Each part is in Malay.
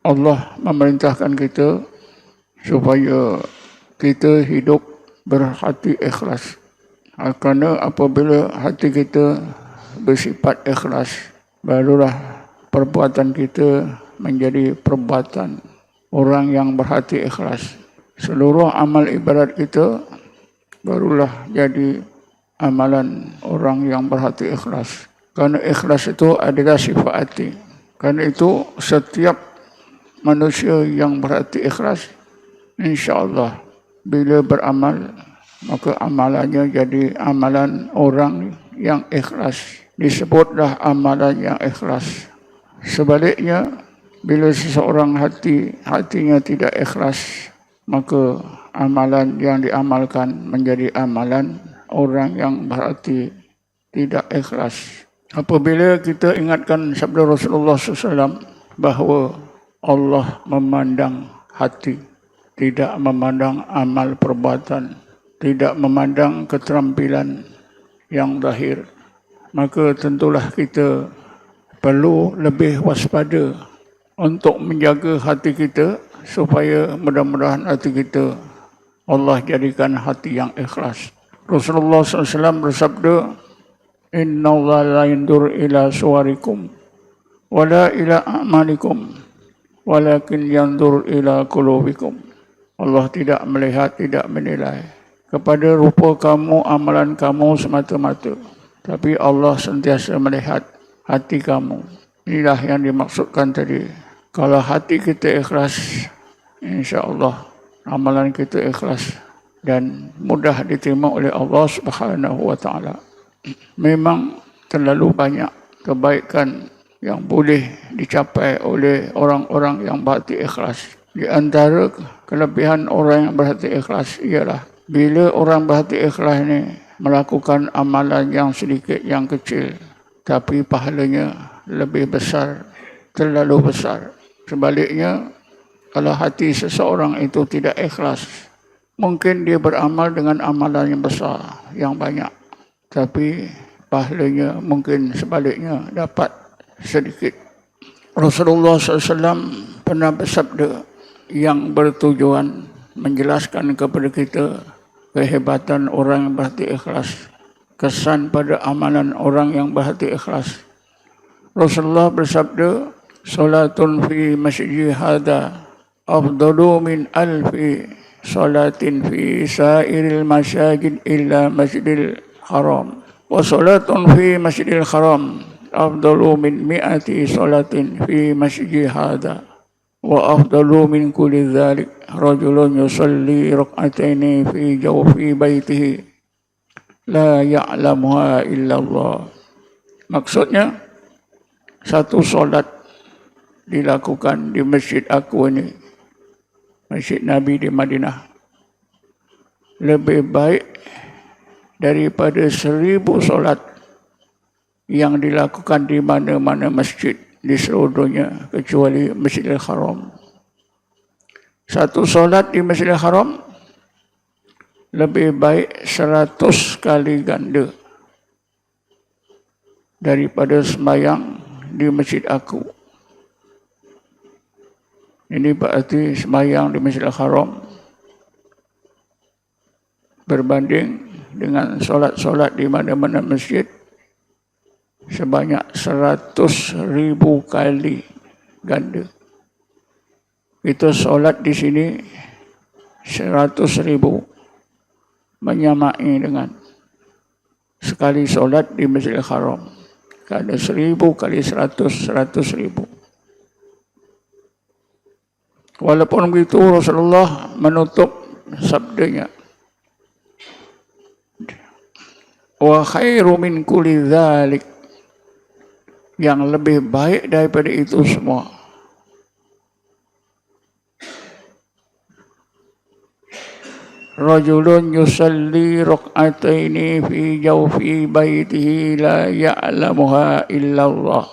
Allah memerintahkan kita supaya kita hidup berhati ikhlas. Kerana apabila hati kita bersifat ikhlas, barulah perbuatan kita menjadi perbuatan orang yang berhati ikhlas. Seluruh amal ibadat kita barulah jadi amalan orang yang berhati ikhlas. Kerana ikhlas itu adalah sifat hati. Kerana itu setiap manusia yang berhati ikhlas, insya-Allah bila beramal, maka amalannya jadi amalan orang yang ikhlas. Disebutlah amalan yang ikhlas. Sebaliknya, bila seseorang hatinya tidak ikhlas, maka amalan yang diamalkan menjadi amalan orang yang berhati tidak ikhlas. Apabila kita ingatkan sabda Rasulullah SAW bahawa Allah memandang hati, tidak memandang amal perbuatan, tidak memandang keterampilan yang zahir, maka tentulah kita perlu lebih waspada untuk menjaga hati kita supaya mudah-mudahan hati kita Allah jadikan hati yang ikhlas. Rasulullah SAW bersabda, "Inna Allah la yandur ila suwarikum wala ila a'malikum walakin yandur ila qulubikum." Allah tidak melihat, tidak menilai kepada rupa kamu, amalan kamu semata-mata, tapi Allah sentiasa melihat hati kamu. Inilah yang dimaksudkan tadi. Kalau hati kita ikhlas, insya-Allah amalan kita ikhlas dan mudah diterima oleh Allah Subhanahu wa taala. Memang terlalu banyak kebaikan yang boleh dicapai oleh orang-orang yang berhati ikhlas. Di antara kelebihan orang yang berhati ikhlas ialah bila orang berhati ikhlas ni melakukan amalan yang sedikit, yang kecil, tapi pahalanya lebih besar, terlalu besar. Sebaliknya, kalau hati seseorang itu tidak ikhlas, mungkin dia beramal dengan amalan yang besar, yang banyak, tapi pahalanya mungkin sebaliknya dapat sedikit. Rasulullah SAW pernah bersabda yang bertujuan menjelaskan kepada kita kehebatan orang yang berhati ikhlas, kesan pada amalan orang yang berhati ikhlas. Rasulullah bersabda, "Salatun fi masjidi hadha afdalu min alfi salatin fi sairil masajid illa masjidil haram. Wa salatun fi masjidil haram afdalu min mi'ati salatin fi masjidi hadha. Wa afdalu min kulli dhalik rajulun yusalli rak'ataini fi jawfi baitihi la ya'lamuha illallah." Maksudnya, satu solat dilakukan di masjid aku ini, Masjid Nabi di Madinah, lebih baik daripada 1000 solat yang dilakukan di mana-mana masjid di seluruh dunia kecuali Masjidil Haram. Satu solat di Masjidil Haram lebih baik 100 kali ganda daripada sembahyang di masjid aku. Ini berarti sembahyang di Masjidil Haram berbanding dengan solat-solat di mana-mana masjid sebanyak 100,000 kali ganda. Kita solat di sini 100,000 menyamai dengan sekali solat di Masjidil Haram. Ada 1000 kali 100, 100,000. Walaupun begitu, Rasulullah menutup sabdanya, "Wa khairu min kulli dzalik," yang lebih baik daripada itu semua, "Rajulun yusalli rak'ataini fi jawfi baitihi la ya'lamuha illallah."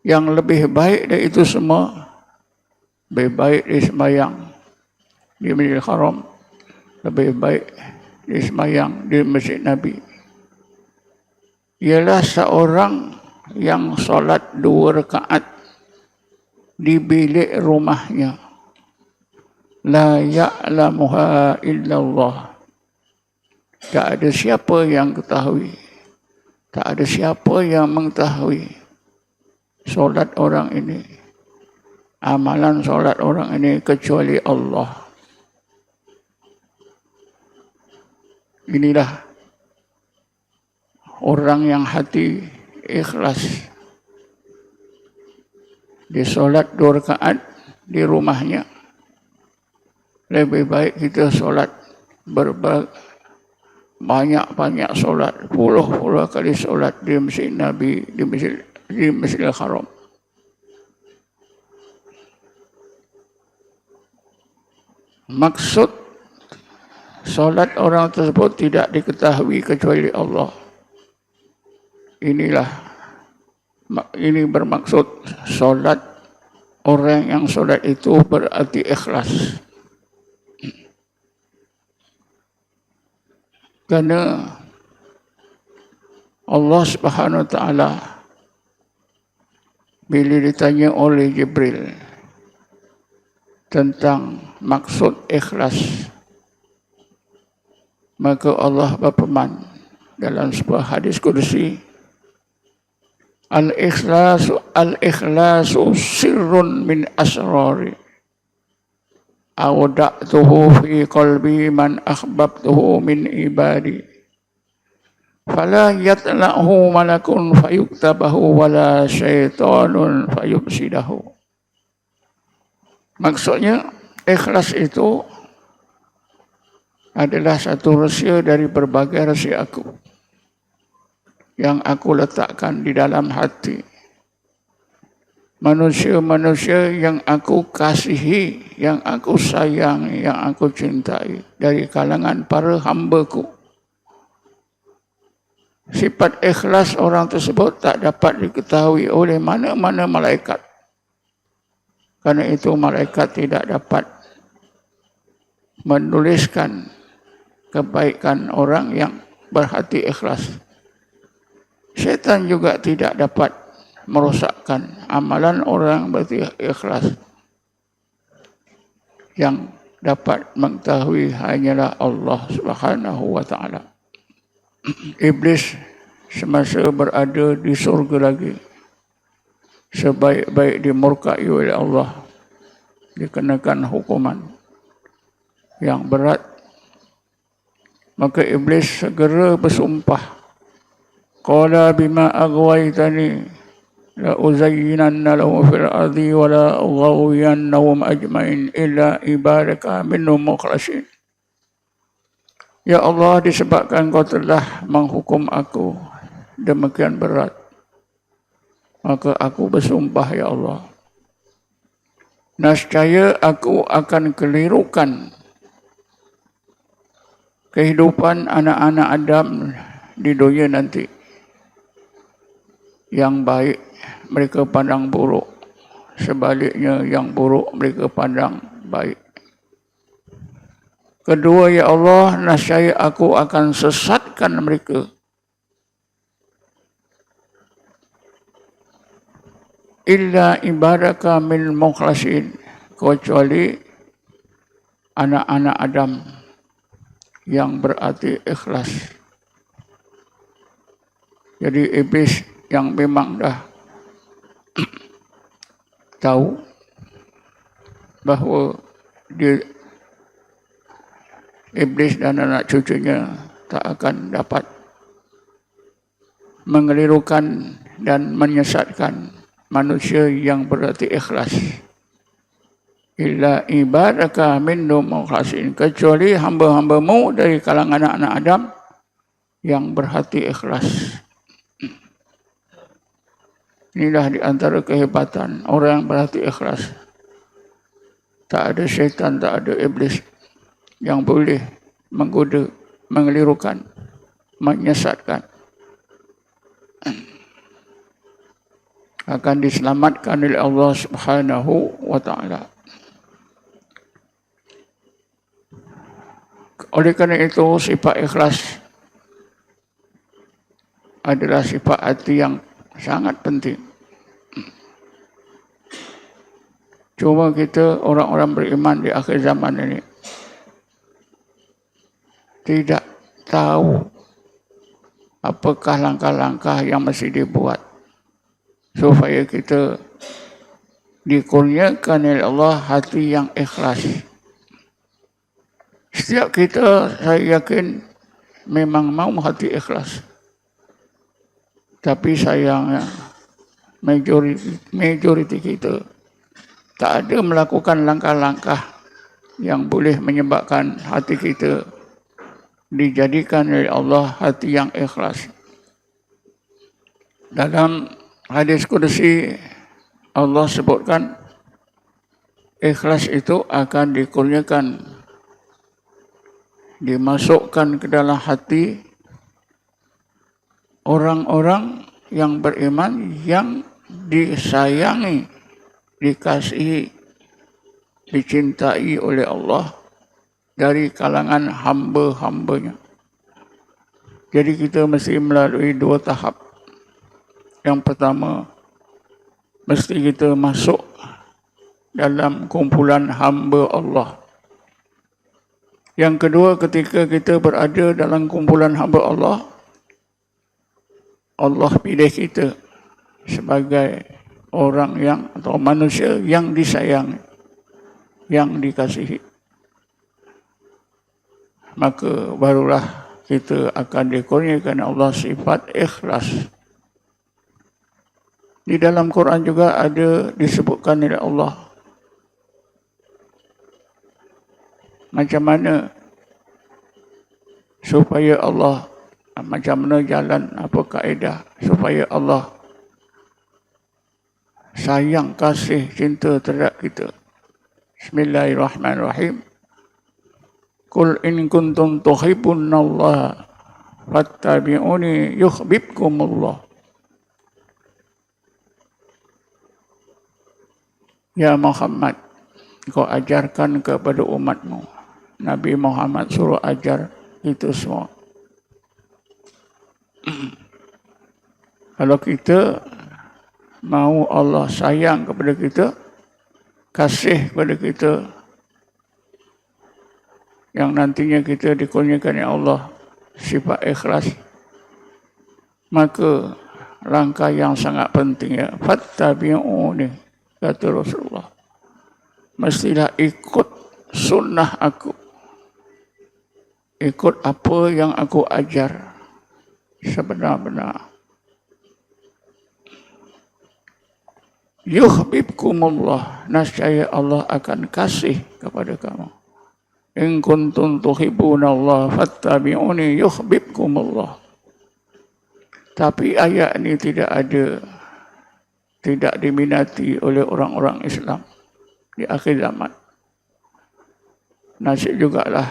Yang lebih baik dari itu semua, lebih baik di sembahyang di Masjidil Haram, lebih baik di sembahyang di Masjid Nabi, ialah seorang yang solat 2 rakaat di bilik rumahnya. La ya'lamuha illallah. Tak ada siapa yang ketahui. Tak ada siapa yang mengetahui solat orang ini, amalan solat orang ini kecuali Allah. Inilah orang yang hati ikhlas. Dia solat 2 rakaat di rumahnya. Lebih baik kita solat banyak-banyak solat, puluh-puluh kali solat di Masjid Nabi, di Masjidil Haram. Maksud solat orang tersebut tidak diketahui kecuali Allah. Ini bermaksud solat orang yang solat itu berarti ikhlas. Karena Allah Subhanahu wa taala bila ditanya oleh Jibril tentang maksud ikhlas, maka Allah berfirman dalam sebuah hadis qudsi, Al-ikhlasu sirrun min asrari awda'tuhu fi qalbi man akhbabtuhu min ibadi fala yatla'hu malakun fayuktabahu wala syaitanun fayubsidahu. Maksudnya ikhlas itu adalah satu rahsia dari berbagai rahsia aku yang aku letakkan di dalam hati manusia-manusia yang aku kasihi, yang aku sayangi, yang aku cintai dari kalangan para hamba-Ku. Sifat ikhlas orang tersebut tak dapat diketahui oleh mana-mana malaikat. Karena itu malaikat tidak dapat menuliskan kebaikan orang yang berhati ikhlas. Syaitan juga tidak dapat merosakkan amalan orang berhati ikhlas. Yang dapat mengetahui hanyalah Allah Subhanahu wa taala. Iblis semasa berada di surga lagi, sebaik-baik dimurkai oleh Allah, dikenakan hukuman yang berat, maka iblis segera bersumpah, qala bima aghwaytani la uzayyinanna lahum fil ardi wa la ughwiyannahum ajmain illa ibadaka minhum mukhlasin. Ya Allah, disebabkan Kau telah menghukum aku demikian berat, maka aku bersumpah, ya Allah, nescaya aku akan kelirukan kehidupan anak-anak Adam di dunia nanti. Yang baik mereka pandang buruk, sebaliknya yang buruk mereka pandang baik. Kedua, ya Allah, nescaya aku akan sesatkan mereka illa ibadaka min mukhlasin, kecuali anak-anak Adam yang berarti ikhlas. Jadi iblis yang memang dah tahu bahawa iblis dan anak cucunya tak akan dapat mengelirukan dan menyesatkan manusia yang berarti ikhlas. Illa ibadaka minhum mukhlasin, kecuali hamba-hambamu dari kalangan anak-anak Adam yang berhati ikhlas. Inilah di antara kehebatan orang yang berhati ikhlas. Tak ada syaitan, tak ada iblis yang boleh menggoda, mengelirukan, menyesatkan. Akan diselamatkan oleh Allah Subhanahu wa taala. Oleh kerana itu, sifat ikhlas adalah sifat hati yang sangat penting. Cuma kita orang-orang beriman di akhir zaman ini tidak tahu apakah langkah-langkah yang mesti dibuat supaya kita dikurniakan oleh Allah hati yang ikhlas. Setiap kita, saya yakin, memang mau hati ikhlas. Tapi sayangnya, majoriti kita tak ada melakukan langkah-langkah yang boleh menyebabkan hati kita dijadikan oleh Allah hati yang ikhlas. Dalam hadis Qudsi, Allah sebutkan ikhlas itu akan dikurniakan, dimasukkan ke dalam hati orang-orang yang beriman, yang disayangi, dikasihi, dicintai oleh Allah dari kalangan hamba-hambanya. Jadi kita mesti melalui 2 tahap. Yang pertama, mesti kita masuk dalam kumpulan hamba Allah. Yang kedua, ketika kita berada dalam kumpulan hamba Allah, Allah pilih kita sebagai orang yang atau manusia yang disayangi, yang dikasihi. Maka barulah kita akan dikurniakan Allah sifat ikhlas. Di dalam Quran juga ada disebutkan oleh Allah macam mana supaya Allah, macam mana jalan, apa kaedah supaya Allah sayang, kasih, cinta terhadap kita. Bismillahirrahmanirrahim. Qul in kuntum tuhibbunallaha fattabi'uni yuhibbukumullah. Ya Muhammad, kau ajarkan kepada umatmu. Nabi Muhammad suruh ajar itu semua. Kalau kita mau Allah sayang kepada kita, kasih kepada kita, yang nantinya kita dikurniakan oleh Allah sifat ikhlas, maka langkah yang sangat penting ya, fattabi'uni, kata Rasulullah, mestilah ikut sunnah aku, ikut apa yang aku ajar sebenar-benar. Yuhibbukumullah, nascaya Allah akan kasih kepada kamu. In kuntum tuhibbunallaha fattabi'uni yuhibbukumullah. Tapi ayat ini tidak diminati oleh orang-orang Islam di akhir zaman. Nasib jugalah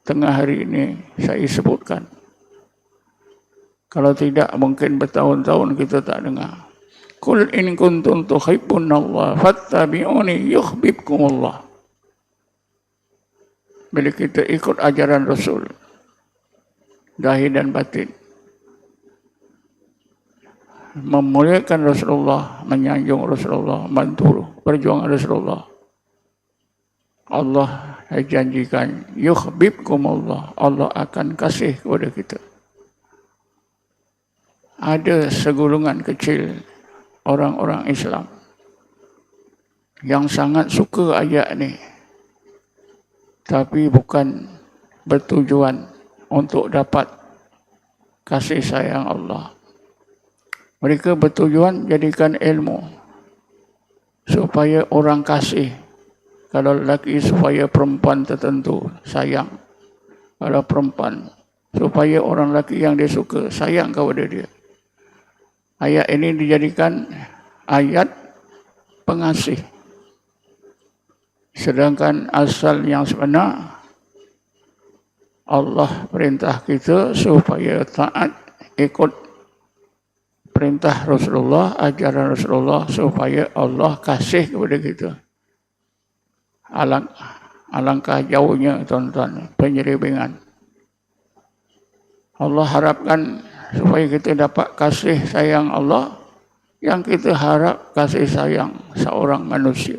tengah hari ini saya sebutkan. Kalau tidak, mungkin bertahun-tahun kita tak dengar. Qul in kuntum tuhibbunallaha fattabi'uni yuhibbukumullah. Bila kita ikut ajaran Rasul, zahir dan batin, memuliakan Rasulullah, menyanjung Rasulullah, membantu perjuangan Rasulullah, Allah janjikan yuhibbukumullah, Allah akan kasih kepada kita. Ada segolongan kecil orang-orang Islam yang sangat suka ayat ni, tapi bukan bertujuan untuk dapat kasih sayang Allah. Mereka bertujuan jadikan ilmu supaya orang kasih. Kalau lelaki supaya perempuan tertentu sayang. Kalau perempuan supaya orang lelaki yang dia suka sayang kepada dia. Ayat ini dijadikan ayat pengasih. Sedangkan asal yang sebenar, Allah perintah kita supaya taat, ikut perintah Rasulullah, ajaran Rasulullah, supaya Allah kasih kepada kita. Alangkah jauhnya, tuan-tuan, penyelewengan. Allah harapkan supaya kita dapat kasih sayang Allah, yang kita harap kasih sayang seorang manusia.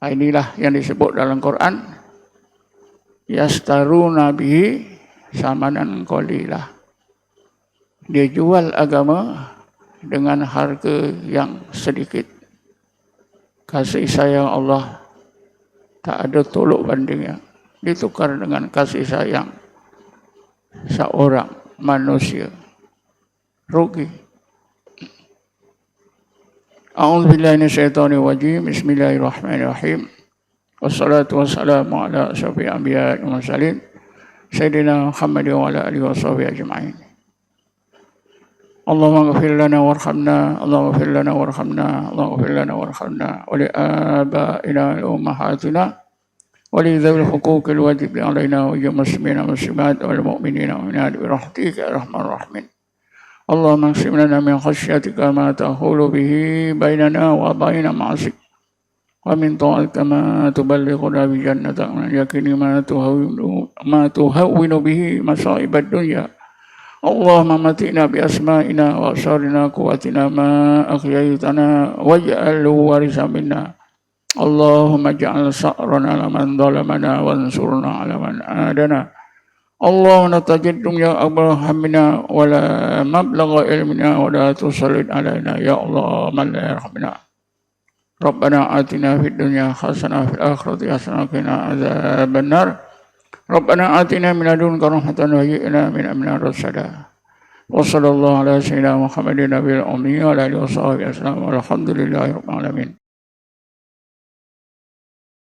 Inilah yang disebut dalam Quran, yastaruna bihi samanan qalilah. Dia jual agama dengan harga yang sedikit. Kasih sayang Allah tak ada tolok bandingnya, ditukar dengan kasih sayang seorang manusia. Rugi. A'udzubillahi minasyaitonir rajim. Bismillahirrahmanirrahim. Wassalatu wassalamu ala asyrafil anbiya'i wal mursalin sayyidina Muhammad wa ala alihi washabihi ajma'in. Allahumma ighfir lana warhamna, Allahumma ighfir lana warhamna, Allahumma ighfir lana warhamna wa li aba'ina wa ummahatina wa li dzawil huquqil wajibi 'alaina wa lil muslimina wal muslimat wal mu'minina wal mu'minat bi rahmatika ya arhamar rahimin. Allahumma qsim lana min khashyatika ma tahulu bihi bainana wa baina ma'asik wa min ta'atika ma tuballighuna bi jannatika wa min yaqini ma tuhawwinu bihi masa'ibad dunya. Allahumma matina bi asma'ina wa absarina quwwatina ma ahyaytana waj'alhu warithan minna. Allahumma ij'al sa'rana 'ala man zalamana wansurna 'ala man adana. Allahumma natajidum ya abrahamina wa la mablagha ilmina wa la tusallit 'alaina ya Allah man la yarhamna. Rabbana atina fid dunya hasanah fil akhirati hasanah wa qina adzabannar. Rabbana atina min ladunka rahmatan wa hayyi' lana min amrina rashada. Wa sallallahu ala sayyidina Muhammadin nabiyil ummi wa ala alihi wa sahbihi wasallam. Walhamdulillahi rabbil alamin.